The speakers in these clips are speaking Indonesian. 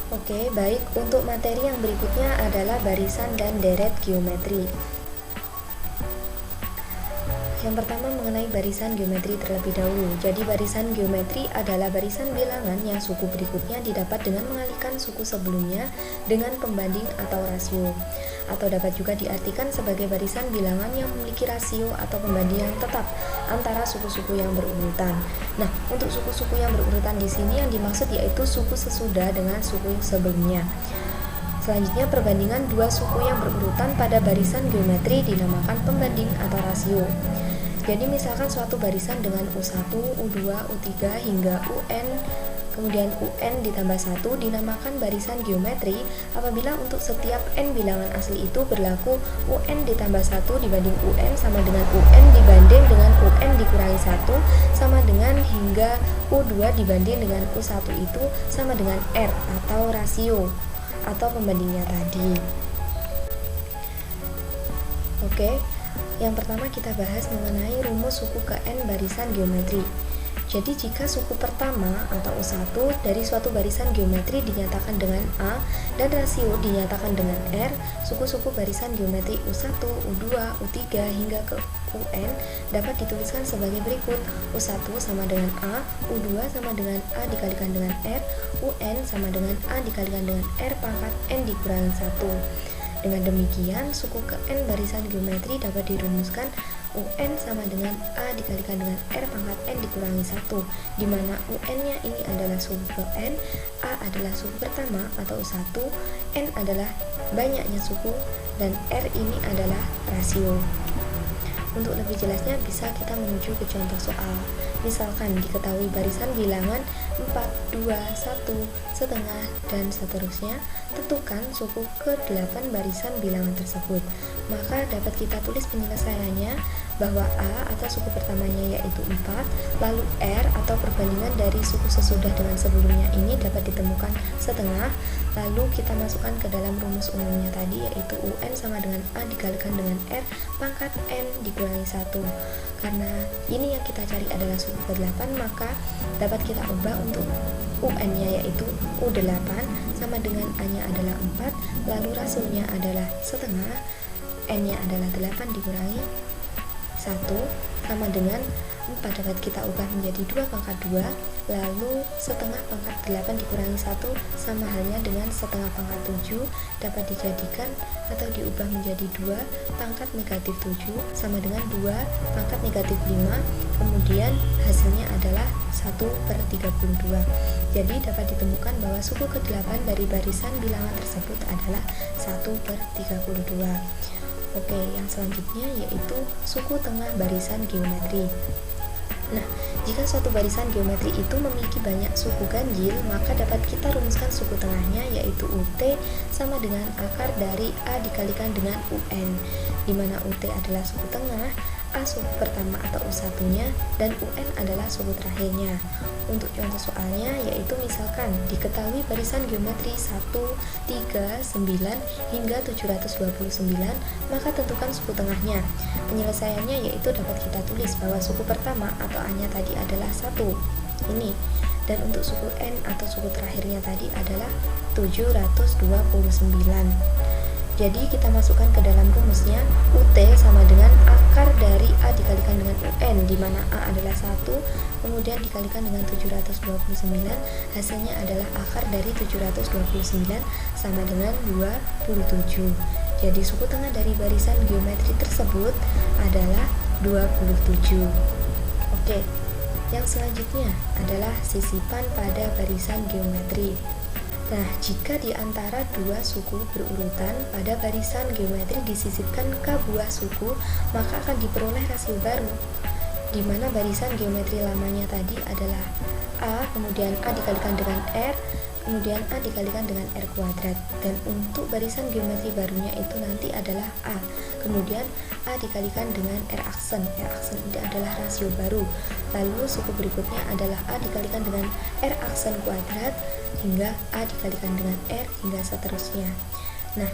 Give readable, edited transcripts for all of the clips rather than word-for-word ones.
Oke, baik. Untuk materi yang berikutnya adalah barisan dan deret geometri. Yang pertama mengenai barisan geometri terlebih dahulu. Jadi barisan geometri adalah barisan bilangan yang suku berikutnya didapat dengan mengalihkan suku sebelumnya dengan pembanding atau rasio. Atau dapat juga diartikan sebagai barisan bilangan yang memiliki rasio atau pembanding yang tetap antara suku-suku yang berurutan. Nah, untuk suku-suku yang berurutan di sini yang dimaksud yaitu suku sesudah dengan suku sebelumnya. Selanjutnya, perbandingan dua suku yang berurutan pada barisan geometri dinamakan pembanding atau rasio. Jadi misalkan suatu barisan dengan U1, U2, U3 hingga UN, kemudian UN ditambah 1 dinamakan barisan geometri apabila untuk setiap N bilangan asli itu berlaku UN ditambah 1 dibanding UN sama dengan UN dibanding dengan UN dikurangi 1 sama dengan hingga U2 dibanding dengan U1 itu sama dengan R atau rasio atau pembandingnya tadi. Oke. Yang pertama kita bahas mengenai rumus suku ke N barisan geometri. Jadi jika suku pertama atau U1 dari suatu barisan geometri dinyatakan dengan A dan rasio dinyatakan dengan R, suku-suku barisan geometri U1, U2, U3 hingga ke UN dapat dituliskan sebagai berikut. U1 sama dengan A, U2 sama dengan A dikalikan dengan R, UN sama dengan A dikalikan dengan R pangkat N dikurangi 1. Dengan demikian, suku ke N barisan geometri dapat dirumuskan UN sama dengan A dikalikan dengan R pangkat N dikurangi 1, di mana UN-nya ini adalah suku ke N, A adalah suku pertama atau U1, N adalah banyaknya suku, dan R ini adalah rasio. Untuk lebih jelasnya bisa kita menuju ke contoh soal. Misalkan diketahui barisan bilangan 4, 2, 1, setengah, dan seterusnya, tentukan suku ke-8 barisan bilangan tersebut. Maka dapat kita tulis penyelesaiannya bahwa A atau suku pertamanya yaitu 4, lalu R atau perbandingan dari suku sesudah dengan sebelumnya ini dapat ditemukan setengah, lalu kita masukkan ke dalam rumus umumnya tadi yaitu UN sama dengan A dikalikan dengan R pangkat N dikurangi 1. Karena ini yang kita cari adalah suku ke-8, maka dapat kita ubah untuk UN-nya yaitu U8 sama dengan A-nya adalah 4, lalu rasionya adalah setengah, N-nya adalah 8 dikurangi 1 sama dengan 4 dapat kita ubah menjadi 2 pangkat 2, lalu setengah pangkat 8 dikurangi 1 sama halnya dengan setengah pangkat 7 dapat dijadikan atau diubah menjadi 2 pangkat negatif 7 sama dengan 2 pangkat negatif 5, kemudian hasilnya adalah 1/32. Jadi dapat ditemukan bahwa suku ke-8 dari barisan bilangan tersebut adalah 1/32. Oke, yang selanjutnya yaitu suku tengah barisan geometri. Nah, jika suatu barisan geometri itu memiliki banyak suku ganjil, maka dapat kita rumuskan suku tengahnya yaitu UT sama dengan akar dari A dikalikan dengan UN, di mana UT adalah suku tengah, A suku pertama atau U1-nya, dan UN adalah suku terakhirnya. Untuk contoh soalnya yaitu misalkan diketahui barisan geometri 1, 3, 9 hingga 729, maka tentukan suku tengahnya. Penyelesaiannya yaitu dapat kita tulis bahwa suku pertama atau A-nya tadi adalah 1 ini, dan untuk suku N atau suku terakhirnya tadi adalah 729. Jadi kita masukkan ke dalam rumusnya UT sama dengan akar dari A dikalikan dengan UN, di mana A adalah 1, kemudian dikalikan dengan 729, hasilnya adalah akar dari 729 sama dengan 27. Jadi suku tengah dari barisan geometri tersebut adalah 27. Oke, yang selanjutnya adalah sisipan pada barisan geometri. Nah, jika di antara dua suku berurutan pada barisan geometri disisipkan ke buah suku, maka akan diperoleh rasio baru, di mana barisan geometri lamanya tadi adalah A, kemudian A dikalikan dengan R, kemudian A dikalikan dengan R kuadrat, dan untuk barisan geometri barunya itu nanti adalah A, kemudian A dikalikan dengan R aksen. R aksen ini adalah rasio baru, lalu suku berikutnya adalah A dikalikan dengan R aksen kuadrat hingga A dikalikan dengan R hingga seterusnya. Nah,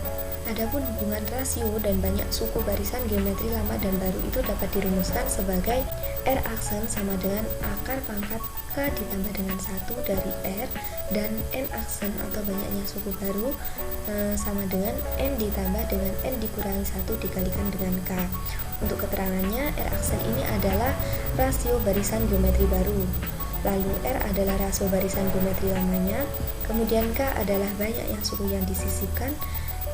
adapun hubungan rasio dan banyak suku barisan geometri lama dan baru itu dapat dirumuskan sebagai R aksen sama dengan akar pangkat K ditambah dengan 1 dari R, dan N aksen atau banyaknya suku baru sama dengan N ditambah dengan N dikurangi 1 dikalikan dengan K. Untuk keterangannya, R aksen ini adalah rasio barisan geometri baru, lalu R adalah rasio barisan geometri lamanya, kemudian K adalah banyaknya suku yang disisipkan,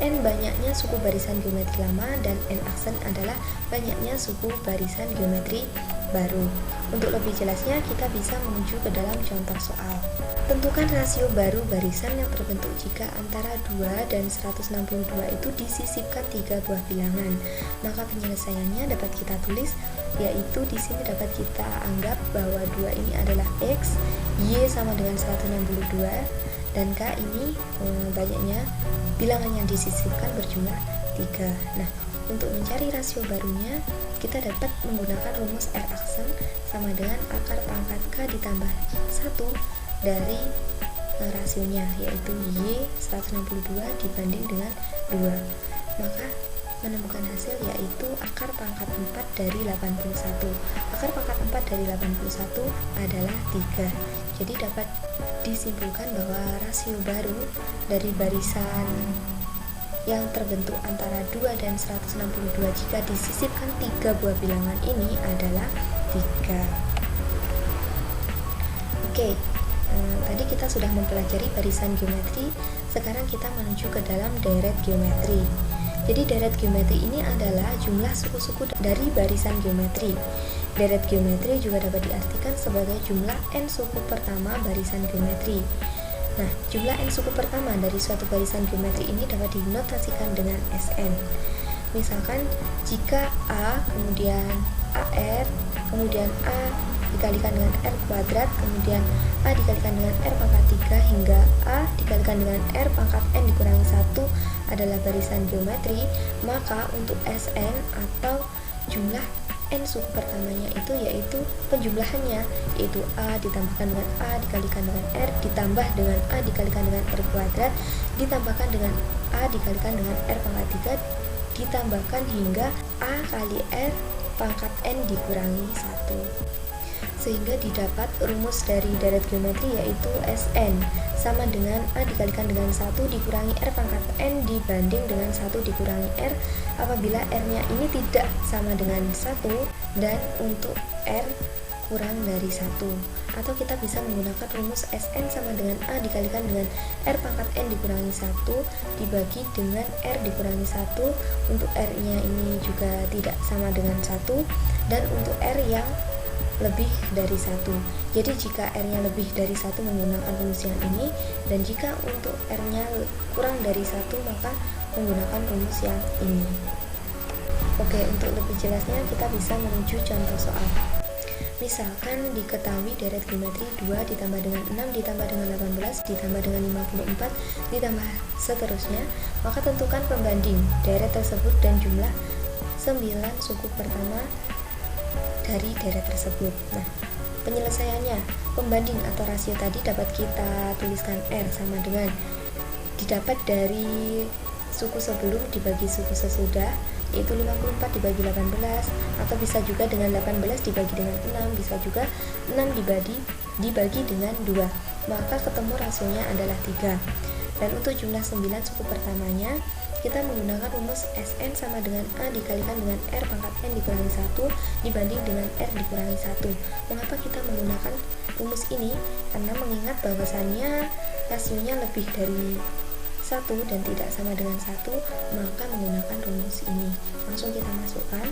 N banyaknya suku barisan geometri lama, dan N aksen adalah banyaknya suku barisan geometri baru. Untuk lebih jelasnya, kita bisa menuju ke dalam contoh soal. Tentukan rasio baru barisan yang terbentuk jika antara 2 dan 162 itu disisipkan 3 buah bilangan. Maka penyelesaiannya dapat kita tulis, yaitu di sini dapat kita anggap bahwa 2 ini adalah X, Y sama dengan 162, dan K ini banyaknya bilangan yang disisipkan berjumlah 3. Nah, untuk mencari rasio barunya, kita dapat menggunakan rumus R aksen sama dengan akar pangkat K ditambah 1 dari rasionya, yaitu Y 162 dibanding dengan 2. Maka menemukan hasil yaitu akar pangkat 4 dari 81. Akar pangkat 4 dari 81 adalah 3. Jadi dapat disimpulkan bahwa rasio baru dari barisan yang terbentuk antara 2 dan 162 jika disisipkan 3 buah bilangan ini adalah 3. Oke, tadi kita sudah mempelajari barisan geometri, sekarang kita menuju ke dalam deret geometri. Jadi deret geometri ini adalah jumlah suku-suku dari barisan geometri. Deret geometri juga dapat diartikan sebagai jumlah n suku pertama barisan geometri. Nah, jumlah n suku pertama dari suatu barisan geometri ini dapat dinotasikan dengan Sn. Misalkan jika A, kemudian AR, kemudian A dikalikan dengan R kuadrat, kemudian A dikalikan dengan R pangkat 3 hingga A dikalikan dengan R pangkat N dikurangi 1 adalah barisan geometri, maka untuk Sn atau jumlah n suku pertamanya itu yaitu penjumlahannya, yaitu A ditambahkan dengan A dikalikan dengan R ditambah dengan A dikalikan dengan R kuadrat ditambahkan dengan A dikalikan dengan R pangkat 3 ditambahkan hingga A kali R pangkat N dikurangi 1, sehingga didapat rumus dari deret geometri yaitu Sn sama dengan A dikalikan dengan 1 dikurangi R pangkat N dibanding dengan 1 dikurangi R apabila R-nya ini tidak sama dengan 1 dan untuk R kurang dari 1. Atau kita bisa menggunakan rumus Sn sama dengan A dikalikan dengan R pangkat N dikurangi 1 dibagi dengan R dikurangi 1 untuk R-nya ini juga tidak sama dengan 1 dan untuk R yang lebih dari 1. Jadi jika R-nya lebih dari 1 menggunakan rumus yang ini, dan jika untuk R-nya kurang dari 1 maka menggunakan rumus yang ini. Oke, untuk lebih jelasnya kita bisa menuju contoh soal. Misalkan diketahui deret geometri 2 ditambah dengan 6 ditambah dengan 18 ditambah dengan 54 ditambah seterusnya, maka tentukan pembanding deret tersebut dan jumlah 9 suku pertama dari deret tersebut. Nah, penyelesaiannya, pembanding atau rasio tadi dapat kita tuliskan R sama dengan didapat dari suku sebelum dibagi suku sesudah, yaitu 54 dibagi 18, atau bisa juga dengan 18 dibagi dengan 6, bisa juga 6 dibagi dengan 2, maka ketemu rasionya adalah 3. Dan untuk jumlah 9 suku pertamanya, kita menggunakan rumus Sn sama dengan A dikalikan dengan R pangkat N dikurangi 1 dibanding dengan R dikurangi 1. Mengapa kita menggunakan rumus ini? Karena mengingat bahwasannya rasionya lebih dari 1 dan tidak sama dengan 1, maka menggunakan rumus ini. Langsung kita masukkan.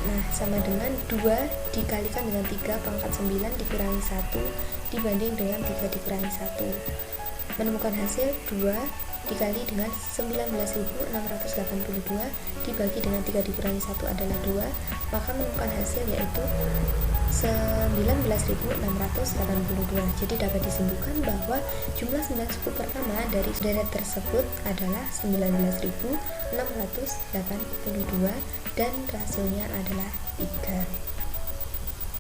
Nah, sama dengan 2 dikalikan dengan 3 pangkat 9 dikurangi 1 dibanding dengan 3 dikurangi 1. Menemukan hasil 2 dikali dengan 19.682 dibagi dengan 3 dikurangi 1 adalah 2, maka menemukan hasil yaitu 19.682. Jadi dapat disimpulkan bahwa jumlah 9 suku pertama dari deret tersebut adalah 19.682 dan rasionya adalah 3.